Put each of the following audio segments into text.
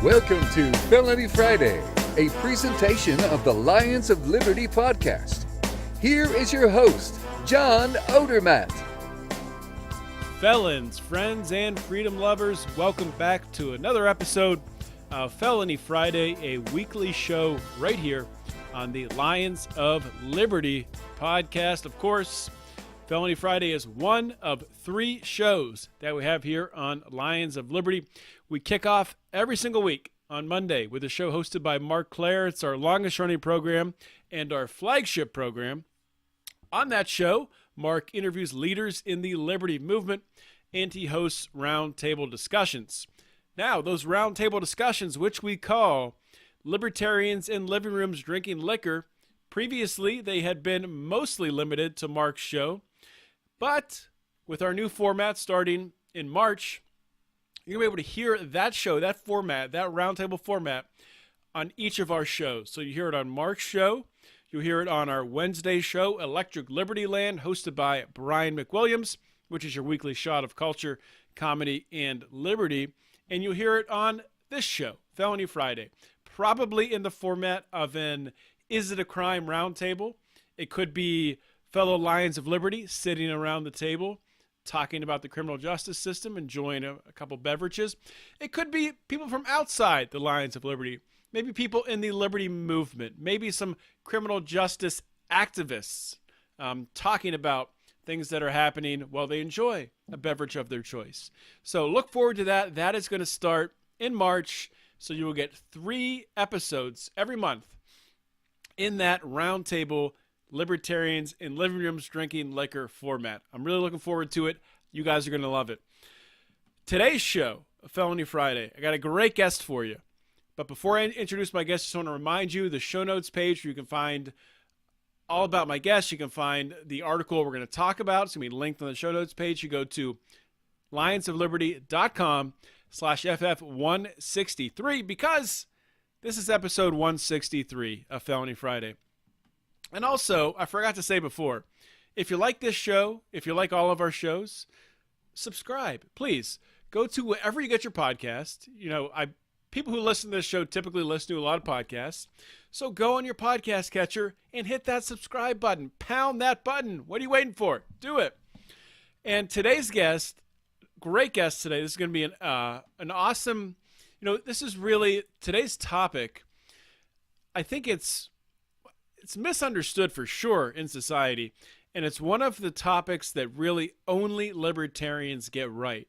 Welcome to Felony Friday, a presentation of the Lions of Liberty podcast. Here is your host, John Odermatt. Felons, friends, and freedom lovers, welcome back to another episode of Felony Friday, a weekly show right here on the Lions of Liberty podcast. Of course, Felony Friday is one of three shows that we have here on Lions of Liberty. We kick off every single week on Monday with a show hosted by Mark Clare. It's our longest running program and our flagship program. On that show, Mark interviews leaders in the Liberty movement and he hosts roundtable discussions. Now, those roundtable discussions, which we call Libertarians in Living Rooms Drinking Liquor, previously they had been mostly limited to Mark's show. But with our new format starting in March, you're going to be able to hear that show, that format, that roundtable format on each of our shows. So you hear it on Mark's show. You'll hear it on our Wednesday show, Electric Liberty Land, hosted by Brian McWilliams, which is your weekly shot of culture, comedy, and liberty. And you'll hear it on this show, Felony Friday, probably in the format of an Is It a Crime roundtable. It could be fellow Lions of Liberty sitting around the table talking about the criminal justice system, enjoying a couple beverages. It could be people from outside the Lions of Liberty, maybe people in the Liberty movement, maybe some criminal justice activists talking about things that are happening while they enjoy a beverage of their choice. So look forward to that. That is going to start in March, so you will get 3 episodes every month in that roundtable Libertarians in Living Rooms Drinking Liquor format. I'm really looking forward to it. You guys are going to love it. Today's show, Felony Friday, I got a great guest for you. But before I introduce my guest, I just want to remind you the show notes page where you can find all about my guests. You can find the article we're going to talk about. It's going to be linked on the show notes page. You go to lionsofliberty.com/FF163 because this is episode 163 of Felony Friday. And also, I forgot to say before, if you like this show, if you like all of our shows, subscribe. Please go to wherever you get your podcast. You know, people who listen to this show typically listen to a lot of podcasts. So go on your podcast catcher and hit that subscribe button. Pound that button. What are you waiting for? Do it. And today's guest, great guest today. This is going to be an awesome, this is really today's topic. I think it's misunderstood for sure in society, and it's one of the topics that really only libertarians get right.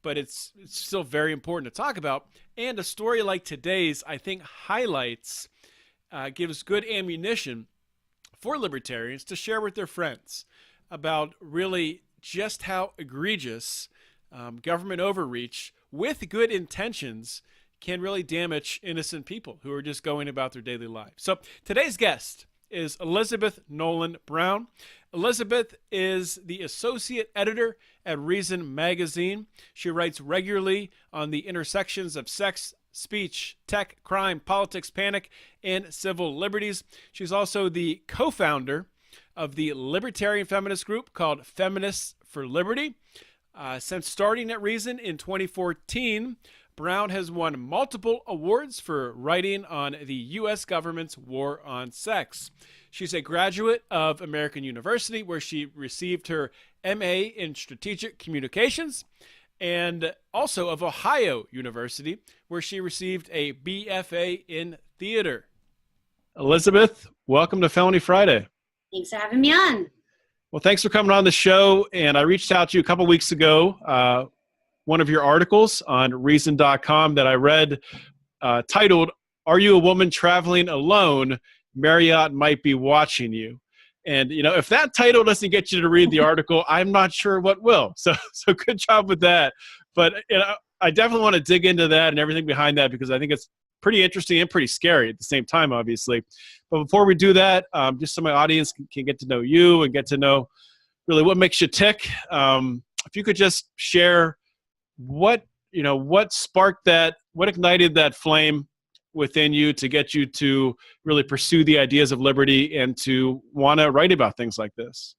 But it's still very important to talk about. And a story like today's, I think, highlights, gives good ammunition for libertarians to share with their friends about really just how egregious government overreach with good intentions can really damage innocent people who are just going about their daily lives. So today's guest is Elizabeth Nolan Brown. Elizabeth is the associate editor at Reason Magazine. She writes regularly on the intersections of sex, speech, tech, crime, politics, panic, and civil liberties. She's also the co-founder of the libertarian feminist group called Feminists for Liberty. Since starting at Reason in 2014, Brown has won multiple awards for writing on the U.S. government's war on sex. She's a graduate of American University, where she received her M.A. in Strategic Communications, and also of Ohio University, where she received a B.F.A. in Theater. Elizabeth, welcome to Felony Friday. Thanks for having me on. Well, thanks for coming on the show, and I reached out to you a couple weeks ago. One of your articles on Reason.com that I read titled, "Are You a Woman Traveling Alone? Marriott Might Be Watching You." And, if that title doesn't get you to read the article, I'm not sure what will. So good job with that. But I definitely want to dig into that and everything behind that because I think it's pretty interesting and pretty scary at the same time, obviously. But before we do that, just so my audience can get to know you and get to know really what makes you tick, if you could just share what sparked that, what ignited that flame within you to get you to really pursue the ideas of liberty and to want to write about things like this?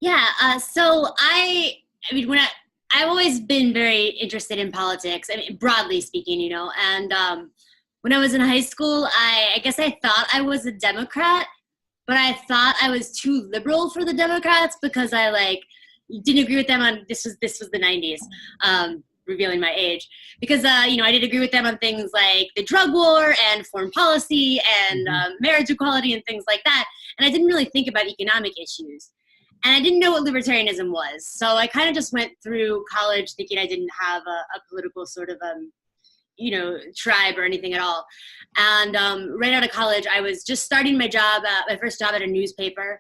Yeah. So I mean, I've always been very interested in politics, I mean, broadly speaking, and when I was in high school, I guess I thought I was a Democrat, but I thought I was too liberal for the Democrats because I didn't agree with them on, this was the 90s, revealing my age, because, I didn't agree with them on things like the drug war and foreign policy and marriage equality and things like that. And I didn't really think about economic issues. And I didn't know what libertarianism was. So I kind of just went through college thinking I didn't have a political sort of, tribe or anything at all. And right out of college, I was just starting my first job at a newspaper.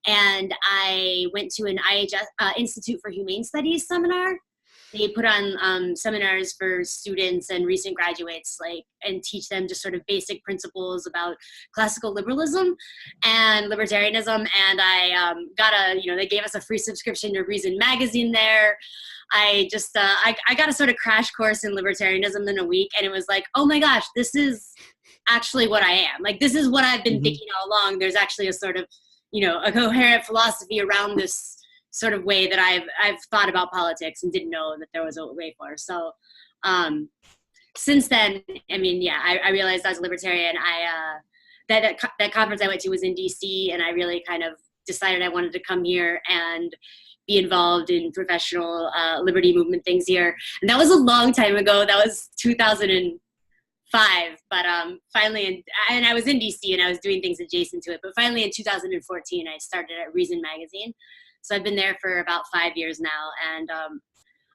And I went to an IHS, Institute for Humane Studies seminar. They put on seminars for students and recent graduates, and teach them just sort of basic principles about classical liberalism and libertarianism. And I they gave us a free subscription to Reason magazine there. I got a sort of crash course in libertarianism in a week, and it was like, oh my gosh, this is actually what I am. This is what I've been thinking all along. There's actually a sort of, a coherent philosophy around this sort of way that I've thought about politics and didn't know that there was a way for. So since then, I realized I was a libertarian. That conference I went to was in DC, and I really kind of decided I wanted to come here and be involved in professional liberty movement things here. And that was a long time ago. That was 2005. But finally, and I was in DC and I was doing things adjacent to it. But finally in 2014, I started at Reason magazine. So I've been there for about 5 years now. And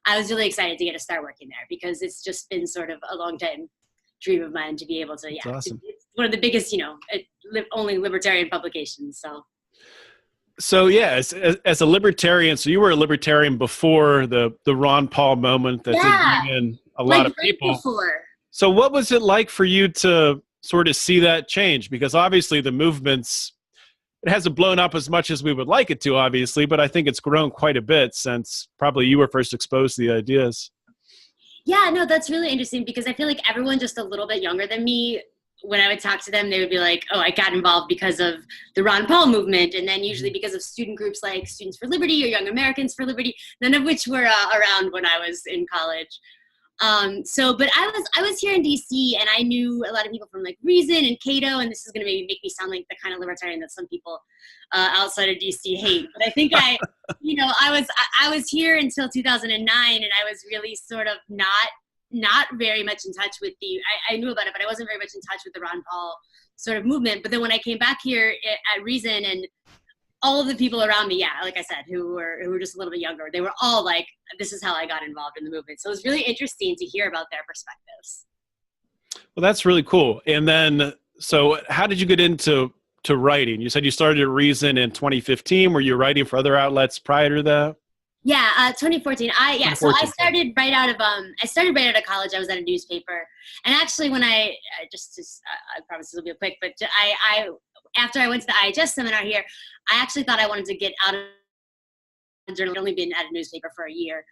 I was really excited to get to start working there because it's just been sort of a long time dream of mine to be able to, That's awesome. It's one of the biggest, only libertarian publications. So yeah, as a libertarian, so you were a libertarian before the Ron Paul moment that did bring in a lot of people. Before. So what was it like for you to sort of see that change? Because obviously the it hasn't blown up as much as we would like it to, obviously, but I think it's grown quite a bit since probably you were first exposed to the ideas. Yeah, no, that's really interesting because I feel like everyone just a little bit younger than me, when I would talk to them, they would be like, oh, I got involved because of the Ron Paul movement. And then usually because of student groups like Students for Liberty or Young Americans for Liberty, none of which were around when I was in college. But I was here in DC and I knew a lot of people from Reason and Cato, and this is going to maybe make me sound like the kind of libertarian that some people outside of DC hate. But I think I was here until 2009, and I was really sort of not very much in touch with I knew about it, but I wasn't very much in touch with the Ron Paul sort of movement. But then when I came back here at Reason, and all of the people around me, like I said, who were just a little bit younger, they were all like, this is how I got involved in the movement. So it was really interesting to hear about their perspectives. Well, that's really cool. And then, so how did you get into writing? You said you started at Reason in 2015. Were you writing for other outlets prior to that? Yeah, 2014. So I started right out of college. I was at a newspaper, and actually, when I promise this will be quick, but after I went to the IHS seminar here, I actually thought I wanted to get out of journalism. I'd only been at a newspaper for a year,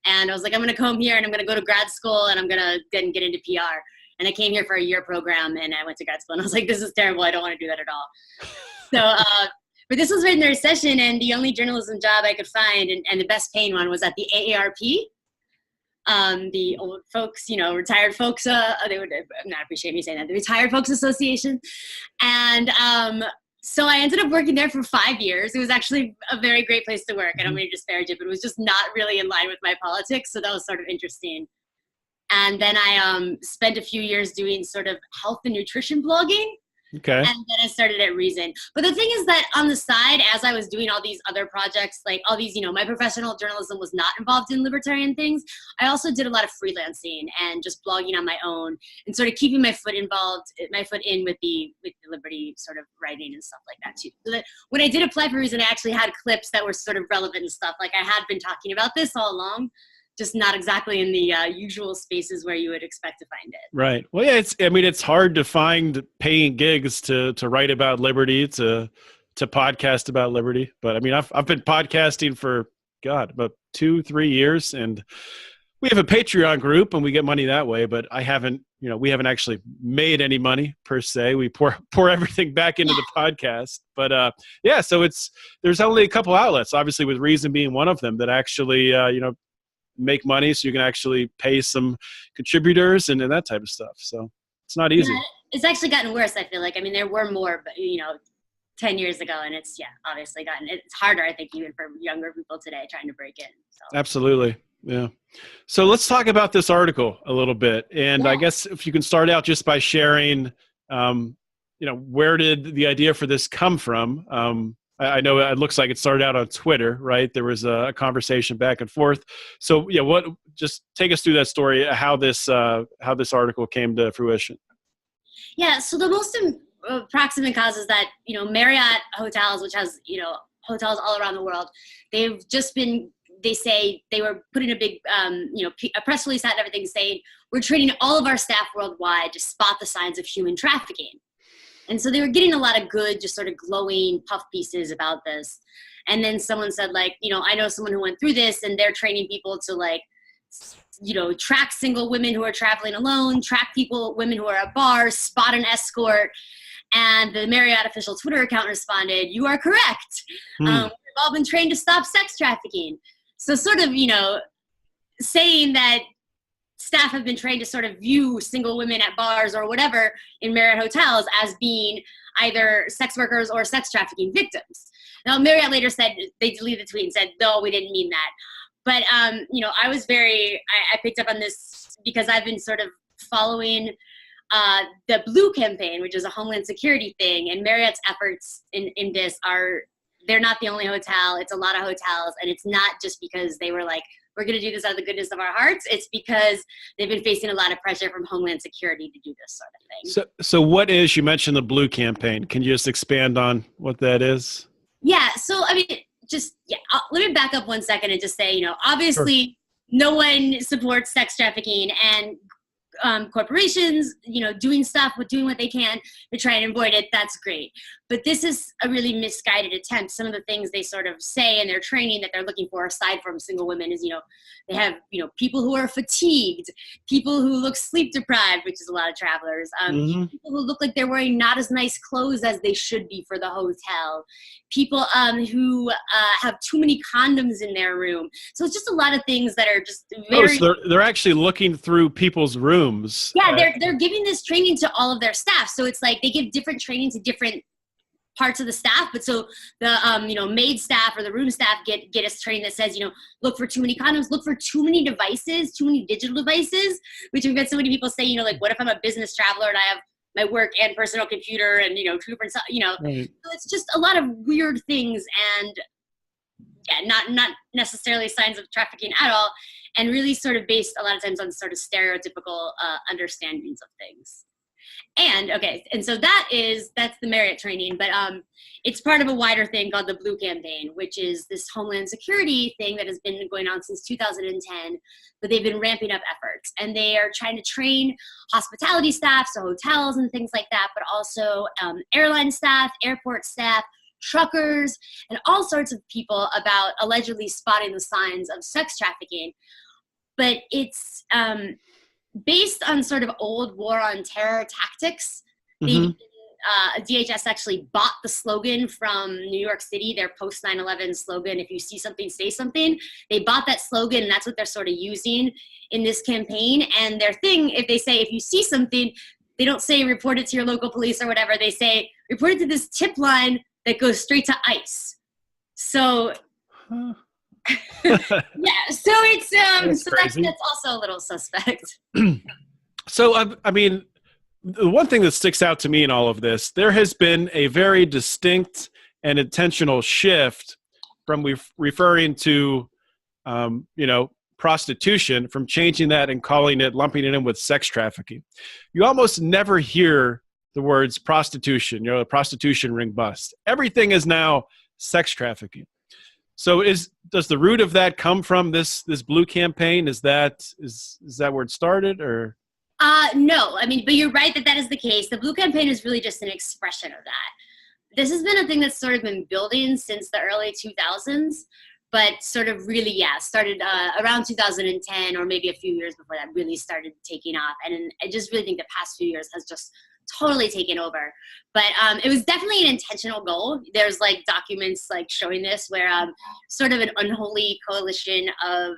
and I was like, I'm going to come here and I'm going to go to grad school and I'm going to then get into PR. And I came here for a year program, and I went to grad school, and I was like, this is terrible. I don't want to do that at all. So. But this was right in the recession, and the only journalism job I could find, and the best paying one, was at the AARP. The old folks, retired folks, they would not appreciate me saying that, the Retired Folks Association. And so I ended up working there for 5 years. It was actually a very great place to work. I don't mean to disparage it, but it was just not really in line with my politics, so that was sort of interesting. And then I spent a few years doing sort of health and nutrition blogging. Okay. And then I started at Reason. But the thing is that on the side, as I was doing all these other projects, all these, my professional journalism was not involved in libertarian things. I also did a lot of freelancing and just blogging on my own and sort of keeping my foot in with the liberty sort of writing and stuff like that too. So that when I did apply for Reason, I actually had clips that were sort of relevant and stuff. I had been talking about this all along, just not exactly in the usual spaces where you would expect to find it. Right. Well, yeah, it's hard to find paying gigs to write about liberty, to podcast about liberty. But I've been podcasting for, about 2-3 years, and we have a Patreon group and we get money that way, but we haven't actually made any money per se. We pour everything back into the podcast. But so there's only a couple outlets, obviously with Reason being one of them, that actually, make money so you can actually pay some contributors and that type of stuff. So it's not easy. Yeah, it's actually gotten worse, I feel like. I mean, there were more, but 10 years ago, and it's obviously it's harder, I think, even for younger people today trying to break in. So. Absolutely. Yeah. So let's talk about this article a little bit. And I guess if you can start out just by sharing, where did the idea for this come from? I know it looks like it started out on Twitter, right? There was a conversation back and forth. So just take us through that story, how this article came to fruition. Yeah. So the most proximate cause is that, Marriott hotels, which has, hotels all around the world, they say they were putting a big, a press release out and everything saying, we're training all of our staff worldwide to spot the signs of human trafficking. And so they were getting a lot of good, just sort of glowing puff pieces about this. And then someone said, I know someone who went through this, and they're training people to track single women who are traveling alone, track women who are at bars, spot an escort. And the Marriott official Twitter account responded, "You are correct. We've all been trained to stop sex trafficking." So sort of, saying that staff have been trained to sort of view single women at bars or whatever in Marriott hotels as being either sex workers or sex trafficking victims. Now, Marriott later said, they deleted the tweet and said, no, we didn't mean that. But, I picked up on this because I've been sort of following the Blue campaign, which is a Homeland Security thing, and Marriott's efforts in this they're not the only hotel. It's a lot of hotels, and it's not just because they were like, we're going to do this out of the goodness of our hearts. It's because they've been facing a lot of pressure from Homeland Security to do this sort of thing. So what is, you mentioned the Blue campaign. Can you just expand on what that is? Yeah. So, let me back up one second and just say, obviously no one supports sex trafficking, and corporations, doing what they can to try and avoid it. That's great. But this is a really misguided attempt. Some of the things they sort of say in their training that they're looking for, aside from single women, is, they have, people who are fatigued, people who look sleep deprived, which is a lot of travelers, people who look like they're wearing not as nice clothes as they should be for the hotel, people who have too many condoms in their room. So it's just a lot of things that are just very... so they're actually looking through people's rooms. Yeah, they're giving this training to all of their staff. So it's like they give different training to different parts of the staff, but so the maid staff or the room staff get us training that says, look for too many condoms, look for too many devices, too many digital devices, which we've got so many people say, what if I'm a business traveler and I have my work and personal computer and two different stuff, Right. So it's just a lot of weird things, and not necessarily signs of trafficking at all, and really sort of based a lot of times on sort of stereotypical understandings of things. And so that's the Marriott training, but it's part of a wider thing called the Blue campaign, which is this Homeland Security thing that has been going on since 2010, but they've been ramping up efforts, and they are trying to train hospitality staff, so hotels and things like that, but also airline staff, airport staff, truckers, and all sorts of people about allegedly spotting the signs of sex trafficking. But it's based on sort of old war on terror tactics. DHS actually bought the slogan from New York City, their post 9/11 slogan, "If you see something, say something." They bought that slogan, and that's what they're sort of using in this campaign. And their thing, if they say, if you see something, they don't say report it to your local police or whatever. They say report it to this tip line that goes straight to ICE. So yeah, so it's that's also a little suspect. So the one thing that sticks out to me in all of this, there has been a very distinct and intentional shift from referring to prostitution, from changing that and lumping it in with sex trafficking. You almost never hear the words prostitution, the prostitution ring bust. Everything is now sex trafficking. So does the root of that come from this Blue campaign? Is that where it started, or? No, but you're right that is the case. The Blue campaign is really just an expression of that. This has been a thing that's sort of been building since the early 2000s, but sort of really, started around 2010, or maybe a few years before that really started taking off. And I just really think the past few years has just totally taken over. But it was definitely an intentional goal. There's like documents like showing this where sort of an unholy coalition of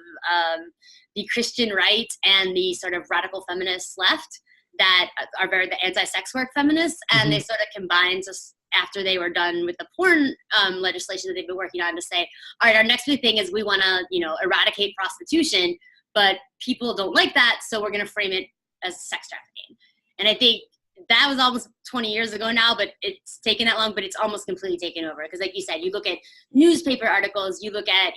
the Christian right and the sort of radical feminist left that are very the anti-sex work feminists, and they sort of combined just after they were done with the porn legislation that they've been working on to say, all right, our next big thing is we want to, eradicate prostitution, but people don't like that, so we're going to frame it as sex trafficking. And I think that was almost 20 years ago now, but it's taken that long, but it's almost completely taken over. Because like you said, you look at newspaper articles, you look at,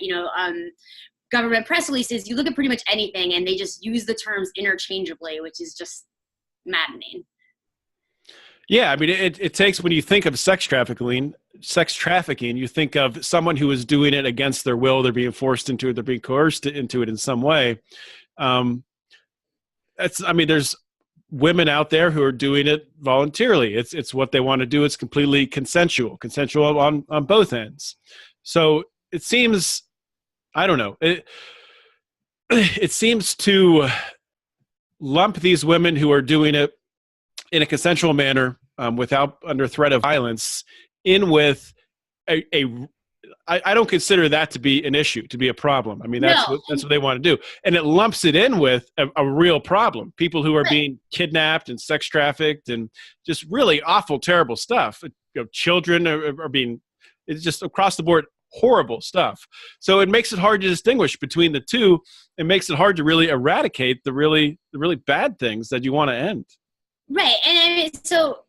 government press releases, you look at pretty much anything, and they just use the terms interchangeably, which is just maddening. Yeah, I mean, it takes, when you think of sex trafficking, you think of someone who is doing it against their will. They're being forced into it. They're being coerced into it in some way. There's women out there who are doing it voluntarily. It's what they want to do. It's completely consensual on both ends. So it seems, I don't know, it seems to lump these women who are doing it in a consensual manner, without under threat of violence, in with I don't consider that to be an issue, to be a problem. I mean, that's what they want to do. And it lumps it in with a real problem. People who are being kidnapped and sex trafficked and just really awful, terrible stuff. Children are being, it's just across the board, horrible stuff. So it makes it hard to distinguish between the two. It makes it hard to really eradicate the really bad things that you want to end. Right. And I mean, so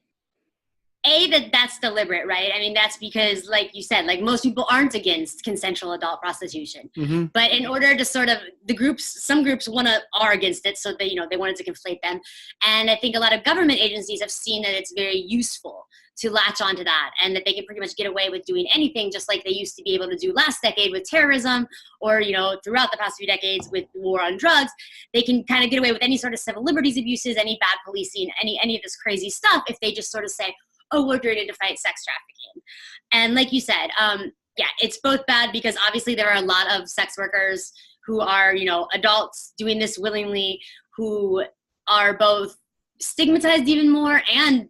that's deliberate, right? I mean, that's because, like you said, like most people aren't against consensual adult prostitution. But in order to sort of, some groups are against it, so they wanted to conflate them. And I think a lot of government agencies have seen that it's very useful to latch onto that, and that they can pretty much get away with doing anything, just like they used to be able to do last decade with terrorism, or throughout the past few decades with war on drugs. They can kind of get away with any sort of civil liberties abuses, any bad policing, any of this crazy stuff, if they just sort of say, oh, we're doing it to fight sex trafficking. And like you said, it's both bad because obviously there are a lot of sex workers who are, adults doing this willingly, who are both stigmatized even more and,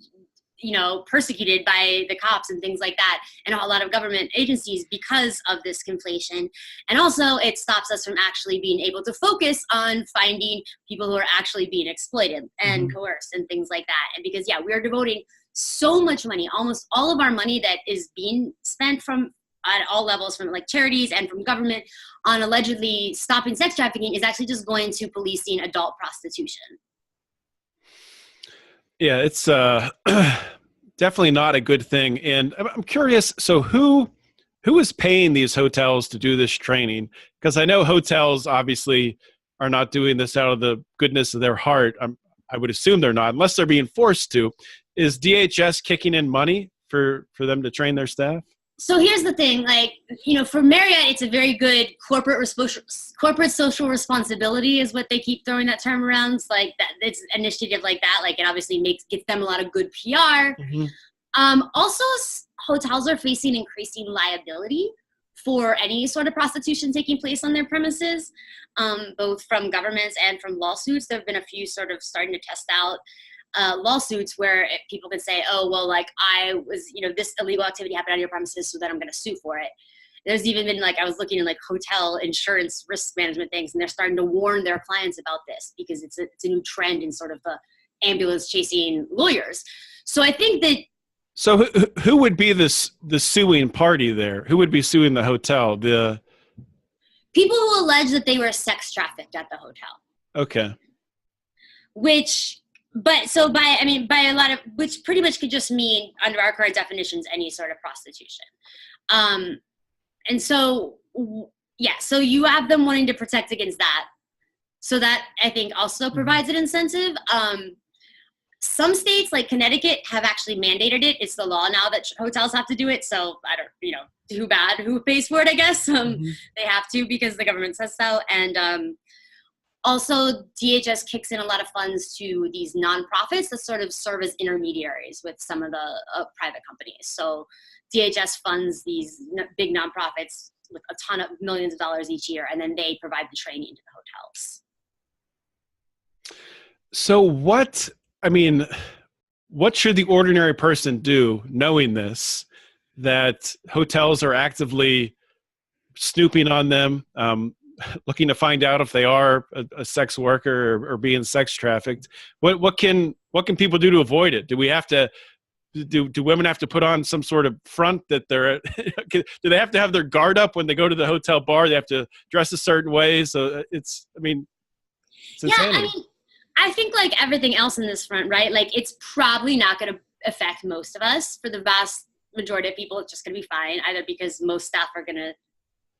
persecuted by the cops and things like that, and a lot of government agencies because of this conflation. And also it stops us from actually being able to focus on finding people who are actually being exploited and coerced and things like that. And because, we're devoting so much money, almost all of our money that is being spent from at all levels, from like charities and from government, on allegedly stopping sex trafficking, is actually just going to policing adult prostitution. Yeah, it's definitely not a good thing. And I'm curious, so who is paying these hotels to do this training? Because I know hotels obviously are not doing this out of the goodness of their heart. I would assume they're not, unless they're being forced to. Is DHS kicking in money for them to train their staff? So here's the thing, for Marriott, it's a very good corporate social responsibility is what they keep throwing that term around. It's like that, it's an initiative like that. Like it obviously gets them a lot of good PR. Also, hotels are facing increasing liability for any sort of prostitution taking place on their premises, both from governments and from lawsuits. There have been a few sort of starting to test out lawsuits where people can say, oh, well, like I was, this illegal activity happened on your premises, so then I'm going to sue for it. There's even been I was looking in hotel insurance risk management things, and they're starting to warn their clients about this because it's a new trend in sort of the ambulance chasing lawyers. So I think that. So who would be the suing party there? Who would be suing the hotel? The people who allege that they were sex trafficked at the hotel. Okay. By a lot of, which pretty much could just mean, under our current definitions, any sort of prostitution. And so you have them wanting to protect against that. So that, I think, also provides an incentive. Some states, like Connecticut, have actually mandated it. It's the law now that hotels have to do it. So I don't, too bad who pays for it, I guess. They have to because the government says so. And also, DHS kicks in a lot of funds to these nonprofits that sort of serve as intermediaries with some of the private companies. So DHS funds these big nonprofits with a ton of millions of dollars each year, and then they provide the training to the hotels. So what should the ordinary person do knowing this, that hotels are actively snooping on them, looking to find out if they are a sex worker or being sex trafficked? What can people do to avoid it? Do we have to do women have to put on some sort of front that they're do they have to have their guard up when they go to the hotel bar? They have to dress a certain way. So it's insanity. I mean, I think like everything else in this front, right? Like it's probably not going to affect most of us. For the vast majority of people, it's just going to be fine, either because most staff are going to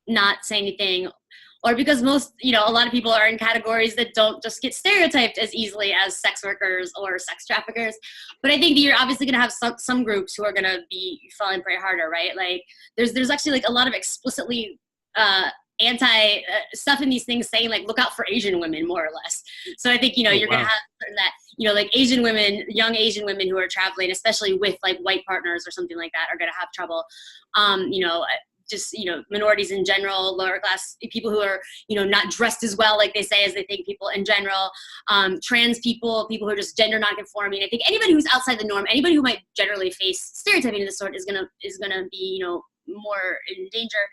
not say anything, or because most, a lot of people are in categories that don't just get stereotyped as easily as sex workers or sex traffickers. But I think that you're obviously going to have some groups who are going to be falling prey harder, right? Like there's actually like a lot of explicitly anti stuff in these things saying like, look out for Asian women, more or less. So I think, you're going to have certain that, like Asian women, young Asian women who are traveling, especially with like white partners or something like that, are going to have trouble. Just, minorities in general, lower class people who are, not dressed as well, like they say, as they think people in general, trans people who are just gender non-conforming. I think anybody who's outside the norm, anybody who might generally face stereotyping of this sort is gonna be, more in danger.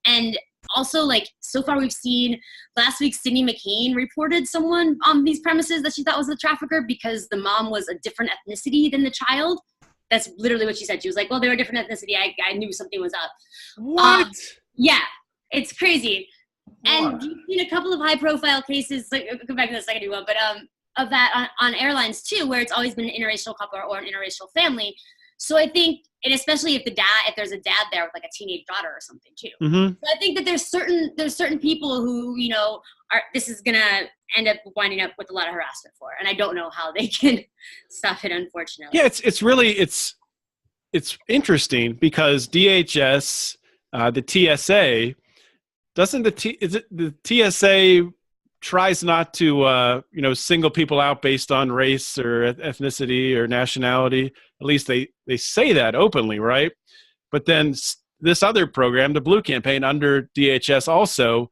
And also, like, so far we've seen last week, Sydney McCain reported someone on these premises that she thought was a trafficker because the mom was a different ethnicity than the child. That's literally what she said. She was like, well, they were a different ethnicity. I knew something was up. What? Yeah, it's crazy. And you've seen a couple of high profile cases, like I'll come back to the second one, but of that on airlines too, where it's always been an interracial couple or an interracial family. So I think, and especially if there's a dad there with like a teenage daughter or something too. Mm-hmm. So I think that there's certain people who, this is gonna end up winding up with a lot of harassment for, and I don't know how they can stop it, unfortunately. Yeah, it's really interesting because DHS, the TSA, the TSA tries not to single people out based on race or ethnicity or nationality. At least they say that openly, right? But then this other program, the Blue Campaign under DHS, also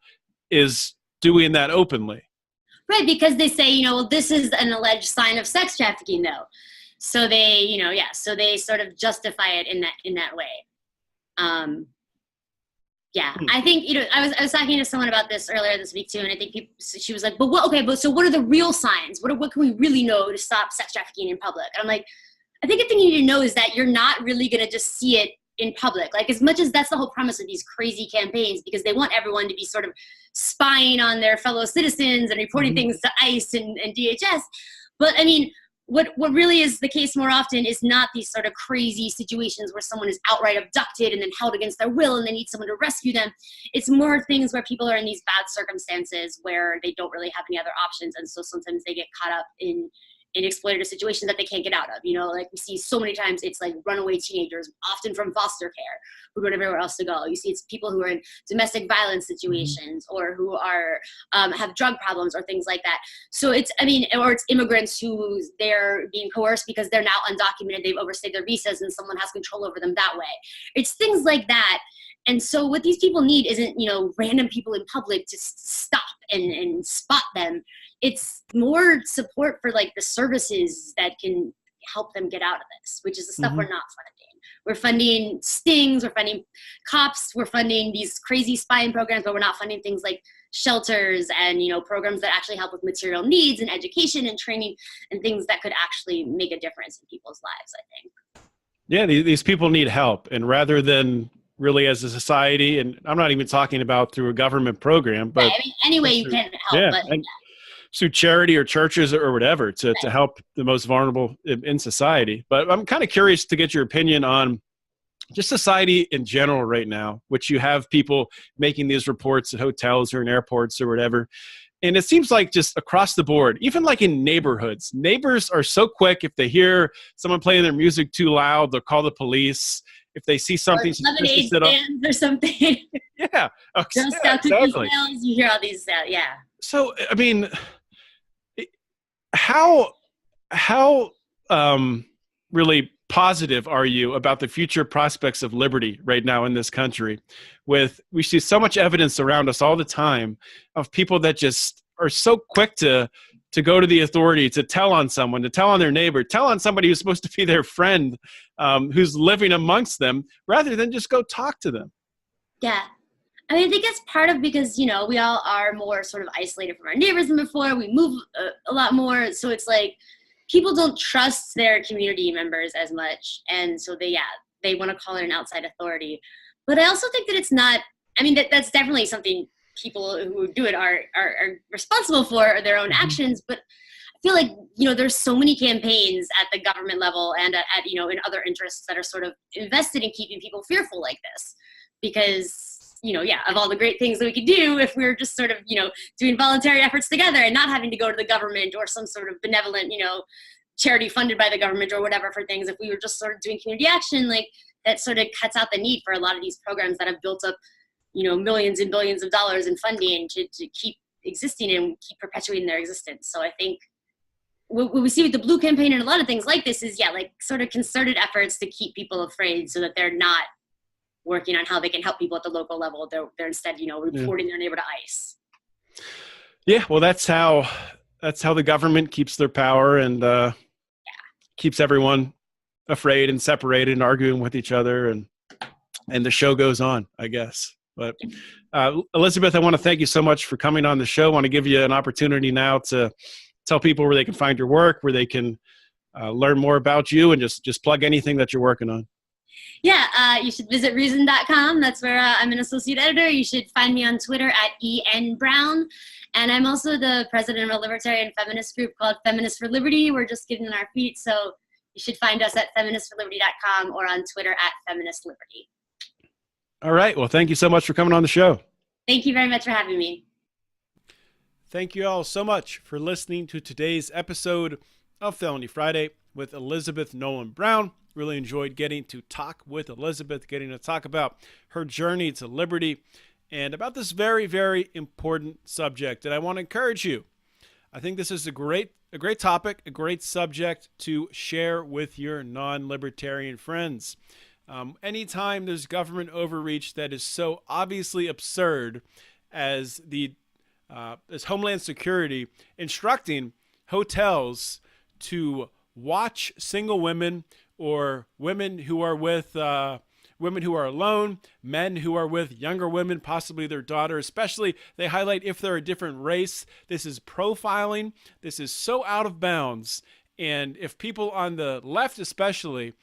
is doing that openly. Right, because they say, this is an alleged sign of sex trafficking, though. So they, so they sort of justify it in that way. I think, I was talking to someone about this earlier this week too, and I think she was like, so what are the real signs? What can we really know to stop sex trafficking in public? And I'm like, I think the thing you need to know is that you're not really going to just see it in public. Like, as much as that's the whole premise of these crazy campaigns, because they want everyone to be sort of spying on their fellow citizens and reporting things to ICE and DHS. But I mean, what really is the case more often is not these sort of crazy situations where someone is outright abducted and then held against their will and they need someone to rescue them. It's more things where people are in these bad circumstances where they don't really have any other options, and so sometimes they get caught up in exploitative situations that they can't get out of. Like we see so many times, it's like runaway teenagers, often from foster care, who don't have anywhere else to go. You see it's people who are in domestic violence situations or who are have drug problems or things like that. So or it's immigrants who they're being coerced because they're now undocumented, they've overstayed their visas and someone has control over them that way. It's things like that. And so what these people need isn't, random people in public to stop and spot them. It's more support for like the services that can help them get out of this, which is the stuff we're not funding. We're funding stings, we're funding cops, we're funding these crazy spying programs, but we're not funding things like shelters and, programs that actually help with material needs and education and training and things that could actually make a difference in people's lives, I think. Yeah, these people need help. And rather than really as a society, and I'm not even talking about through a government program, but any way you can help. Through charity or churches or whatever to help the most vulnerable in society. But I'm kind of curious to get your opinion on just society in general right now, which you have people making these reports at hotels or in airports or whatever. And it seems like just across the board, even like in neighborhoods, neighbors are so quick. If they hear someone playing their music too loud, they'll call the police. If they see something suspicious or something. Yeah. Just exactly. You hear all these, So, I mean, how really positive are you about the future prospects of liberty right now in this country? We see so much evidence around us all the time of people that just are so quick to to go to the authority, to tell on someone, to tell on their neighbor, tell on somebody who's supposed to be their friend, who's living amongst them, rather than just go talk to them. Yeah. I mean, I think it's part of because, you know, we all are more sort of isolated from our neighbors than before. We move a lot more. So it's like people don't trust their community members as much. And so they want to call it an outside authority. But I also think that it's not, I mean, that's definitely something people who do it are responsible for, their own actions. But I feel like, you know, there's so many campaigns at the government level and at you know, in other interests that are sort of invested in keeping people fearful like this. Because, you know, of all the great things that we could do if we were just sort of, you know, doing voluntary efforts together and not having to go to the government or some sort of benevolent, you know, charity funded by the government or whatever for things, if we were just sort of doing community action, like that sort of cuts out the need for a lot of these programs that have built up, you know, millions and billions of dollars in funding to keep existing and keep perpetuating their existence. So I think what we see with the Blue campaign and a lot of things like this is, like sort of concerted efforts to keep people afraid so that they're not working on how they can help people at the local level. They're instead, you know, reporting their neighbor to ICE. Yeah, well, that's how the government keeps their power and keeps everyone afraid and separated and arguing with each other, and the show goes on, I guess. But Elizabeth, I want to thank you so much for coming on the show. I want to give you an opportunity now to tell people where they can find your work, where they can learn more about you, and just plug anything that you're working on. Yeah, you should visit reason.com. That's where I'm an associate editor. You should find me on Twitter at ENBrown. And I'm also the president of a libertarian feminist group called Feminists for Liberty. We're just getting on our feet. So you should find us at feministsforliberty.com or on Twitter at feministliberty. All right. Well, thank you so much for coming on the show. Thank you very much for having me. Thank you all so much for listening to today's episode of Felony Friday with Elizabeth Nolan Brown. Really enjoyed getting to talk with Elizabeth, getting to talk about her journey to liberty and about this very, very important subject. And I want to encourage you. I think this is a great topic, a great subject to share with your non-libertarian friends. Anytime there's government overreach that is so obviously absurd as Homeland Security instructing hotels to watch single women or women who are with women who are alone, men who are with younger women, possibly their daughter, especially they highlight if they're a different race. This is profiling. This is so out of bounds. And if people on the left especially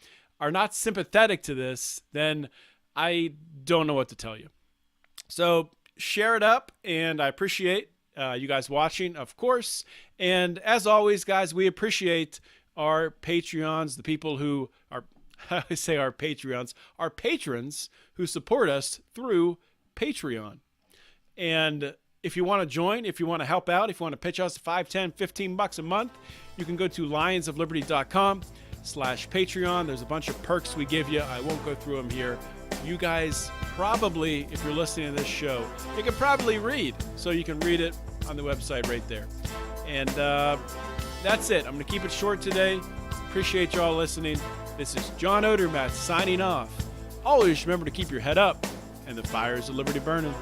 are not sympathetic to this, then I don't know what to tell you. So share it up, and I appreciate you guys watching, of course. And as always, guys, we appreciate our Patreons, the people who are, I say our Patreons, our patrons who support us through Patreon. And if you want to join, if you want to help out, if you want to pitch us $5, $10, $15 a month, you can go to lionsofliberty.com/Patreon. There's a bunch of perks we give you. I won't go through them here. You guys probably, if you're listening to this show, you can probably read. So you can read it on the website right there. And that's it. I'm going to keep it short today. Appreciate y'all listening. This is John Odermatt signing off. Always remember to keep your head up and the fires of liberty burning.